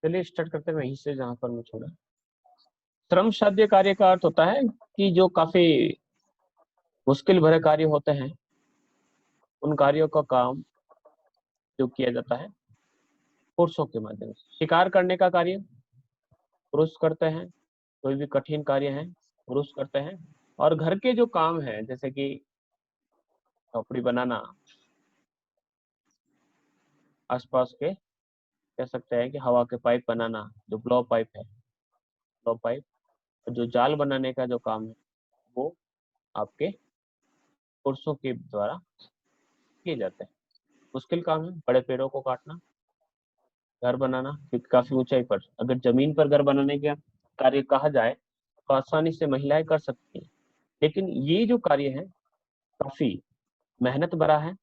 चलिए स्टार्ट करते हैं वहीं से जहां पर मैं छोड़ा। श्रम साध्य कार्य का अर्थ होता है कि जो काफी मुश्किल भरे कार्य होते हैं, उन कार्यों का काम जो किया जाता है पुरुषों के माध्यम से। शिकार करने का कार्य पुरुष करते हैं, कोई भी कठिन कार्य है पुरुष करते हैं, और घर के जो काम है जैसे कि झोपड़ी बनाना, आसपास के कह सकते हैं कि हवा के पाइप बनाना, जो ब्लो पाइप है, ब्लो पाइप, जो जाल बनाने का जो काम है वो आपके पुरुषों के द्वारा किए जाते हैं। मुश्किल काम है बड़े पेड़ों को काटना, घर बनाना, क्योंकि काफी ऊंचाई पर अगर जमीन पर घर बनाने का कार्य कहा जाए तो आसानी से महिलाएं कर सकती हैं, लेकिन ये जो कार्य है काफी मेहनत भरा है,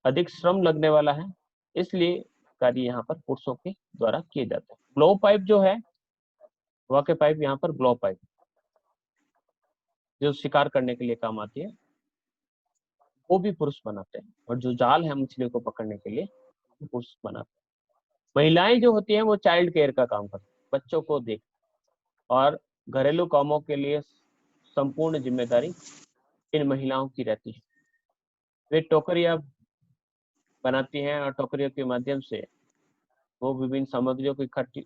अधिक श्रम लगने वाला है, इसलिए कार्य यहाँ पर पुरुषों के द्वारा किए जाते हैं। ब्लो पाइप जो है, हवा के पाइप, यहाँ पर ब्लो पाइप जो शिकार करने के लिए काम आती है वो भी पुरुष बनाते हैं, और जो जाल है मछलियों को पकड़ने के लिए पुरुष बनाते हैं। महिलाएं जो होती हैं वो चाइल्ड केयर का काम करती हैं, बच्चों को देख, और घरेलू कामों के लिए संपूर्ण जिम्मेदारी इन महिलाओं की रहती है। वे टोकरियां बनाती हैं और टोकरियों के माध्यम से वो विभिन्न सामग्रियों को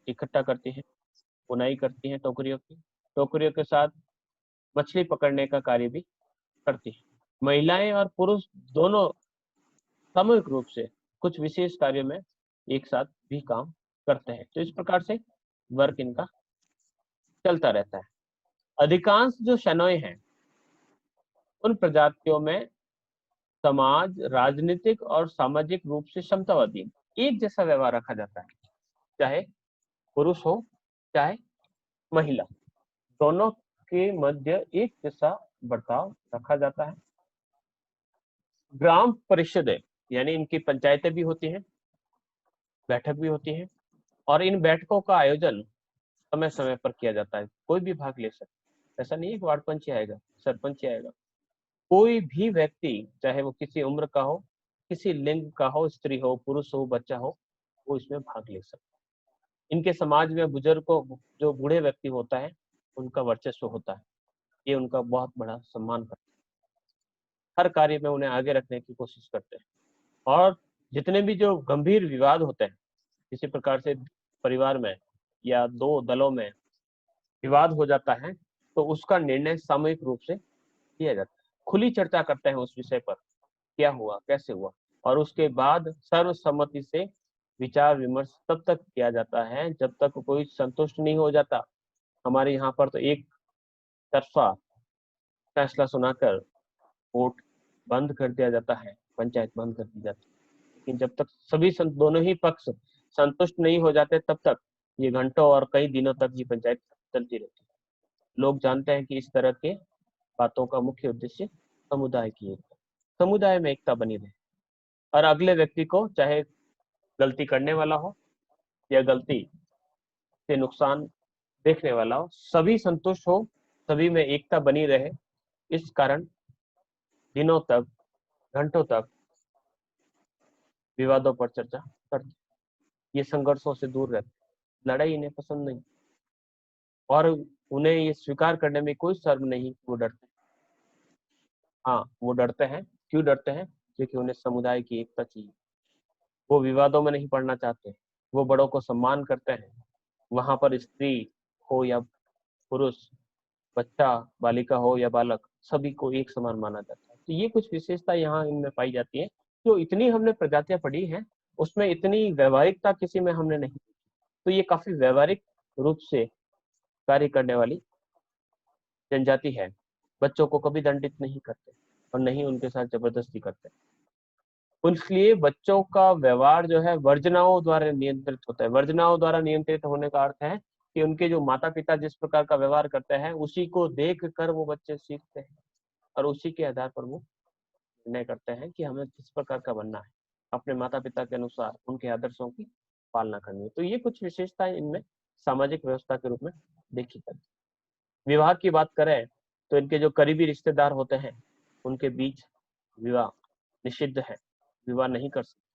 इकट्ठा करती हैं, बुनाई करती हैं टोकरियों की, टोकरियों के साथ मछली पकड़ने का कार्य भी करती है। महिलाएं और पुरुष दोनों सामूहिक रूप से कुछ विशेष कार्यों में एक साथ भी काम करते हैं, तो इस प्रकार से वर्क इनका चलता रहता है। अधिकांश जो शनोई हैं उन प्रजातियों में समाज राजनीतिक और सामाजिक रूप से समतावादी एक जैसा व्यवहार रखा जाता है, चाहे पुरुष हो चाहे महिला, दोनों के मध्य एक जैसा बर्ताव रखा जाता है। ग्राम परिषदें यानी इनकी पंचायतें भी होती हैं, बैठक भी होती है, और इन बैठकों का आयोजन समय समय पर किया जाता है। कोई भी भाग ले सकता है, ऐसा नहीं है कि वार्ड पंच ही आएगा, सरपंच ही आएगा, कोई भी व्यक्ति चाहे वो किसी उम्र का हो, किसी लिंग का हो, स्त्री हो पुरुष हो बच्चा हो, वो इसमें भाग ले सकता है। इनके समाज में बुजुर्गों, जो बूढ़े व्यक्ति होता है, उनका वर्चस्व होता है, ये उनका बहुत बड़ा सम्मान करता है, हर कार्य में उन्हें आगे रखने की कोशिश करते हैं। और जितने भी जो गंभीर विवाद होते हैं, किसी प्रकार से परिवार में या दो दलों में विवाद हो जाता है, तो उसका निर्णय सामूहिक रूप से किया जाता है। खुली चर्चा करते हैं उस विषय पर, क्या हुआ कैसे हुआ, और उसके बाद सर्वसम्मति से विचार विमर्श तब तक किया जाता है जब तक कोई संतुष्ट नहीं हो जाता। हमारे यहाँ पर तो एक तरफा फैसला सुनाकर वोट बंद कर दिया जाता है, पंचायत बंद कर दी जाती है। लेकिन जब तक सभी दोनों ही पक्ष संतुष्ट नहीं हो जाते तब तक ये घंटों और कई दिनों तक ये पंचायत चलती रहती है। लोग जानते हैं कि इस तरह के बातों का मुख्य उद्देश्य समुदाय की एकता, समुदाय में एकता बनी रहे, और अगले व्यक्ति को चाहे गलती करने वाला हो या गलती से नुकसान देखने वाला हो, सभी संतुष्ट हो, सभी में एकता बनी रहे, इस कारण दिनों तक घंटों तक विवादों पर चर्चा करते, ये संघर्षों से दूर रहते, लड़ाई इन्हें पसंद नहीं, और उन्हें ये स्वीकार करने में कोई शर्म नहीं, वो डरते। हाँ वो डरते हैं, क्यों डरते हैं? क्योंकि उन्हें समुदाय की एकता चाहिए, वो विवादों में नहीं पड़ना चाहते, वो बड़ों को सम्मान करते हैं, वहां पर स्त्री हो या पुरुष, बच्चा बालिका हो या बालक, सभी को एक समान माना जाता है। तो ये कुछ विशेषता यहाँ इनमें पाई जाती है। जो इतनी हमने प्रजातियां पढ़ी हैं उसमें इतनी व्यवहारिकता किसी में हमने नहीं, तो ये काफी व्यवहारिक रूप से कार्य करने वाली जनजाति है। बच्चों को कभी दंडित नहीं करते और नहीं उनके साथ जबरदस्ती करते, इसलिए बच्चों का व्यवहार जो है वर्जनाओं द्वारा नियंत्रित होता है। वर्जनाओं द्वारा नियंत्रित होने का अर्थ है कि उनके जो माता पिता जिस प्रकार का व्यवहार करते हैं उसी को देख कर वो बच्चे सीखते हैं, और उसी के आधार पर वो निर्णय करते हैं कि हमें किस प्रकार का बनना है, अपने माता पिता के अनुसार उनके आदर्शों की पालना करनी है। तो ये कुछ विशेषताएं इनमें सामाजिक व्यवस्था के रूप में देखी जाती है। विवाह की बात करें तो इनके जो करीबी रिश्तेदार होते हैं उनके बीच विवाह निषिद्ध है, विवाह नहीं कर सकते,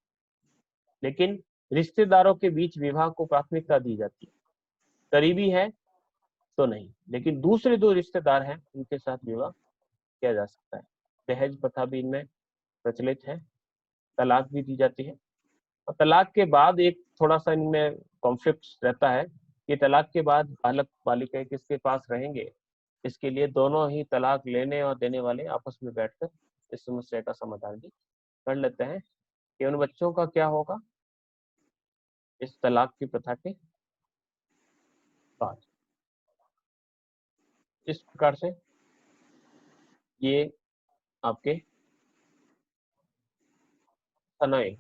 लेकिन रिश्तेदारों के बीच विवाह को प्राथमिकता दी जाती है, करीबी है तो नहीं, लेकिन दूसरे दो रिश्तेदार हैं उनके साथ विवाह किया जा सकता है। दहेज प्रथा भी इनमें प्रचलित है, तलाक भी दी जाती है। और तलाक के बाद एक थोड़ा सा इनमें कॉन्फ्लिक्ट रहता है कि तलाक के बाद बालक बालिकाएं किसके पास रहेंगे, इसके लिए दोनों ही तलाक लेने और देने वाले आपस में बैठकर इस समस्या का समाधान भी कर लेते हैं कि उन बच्चों का क्या होगा इस तलाक की प्रथा के बाद। इस प्रकार से ये आपके तनय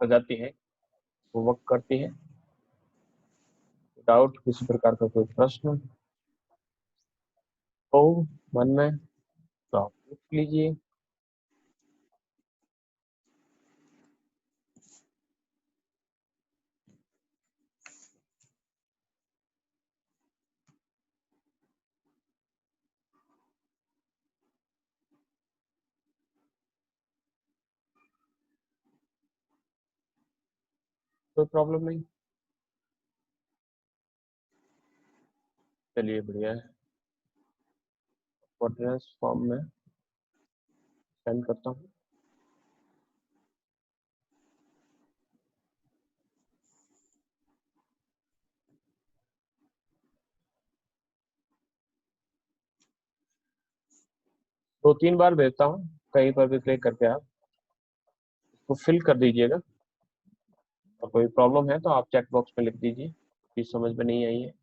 प्रजाति है वो वर्क करती है। विदाउट किसी प्रकार का कोई प्रश्न हो मन में तो आप पूछ लीजिए। कोई प्रॉब्लम नहीं, चलिए बढ़िया है। ऑर्डिनेंस फॉर्म में सेंड करता हूँ। दो तीन बार भेजता हूँ, कहीं पर भी क्लिक करके आप इसको फिल कर दीजिएगा। और कोई प्रॉब्लम है तो आप चैट बॉक्स में लिख दीजिए कि समझ में नहीं आई है।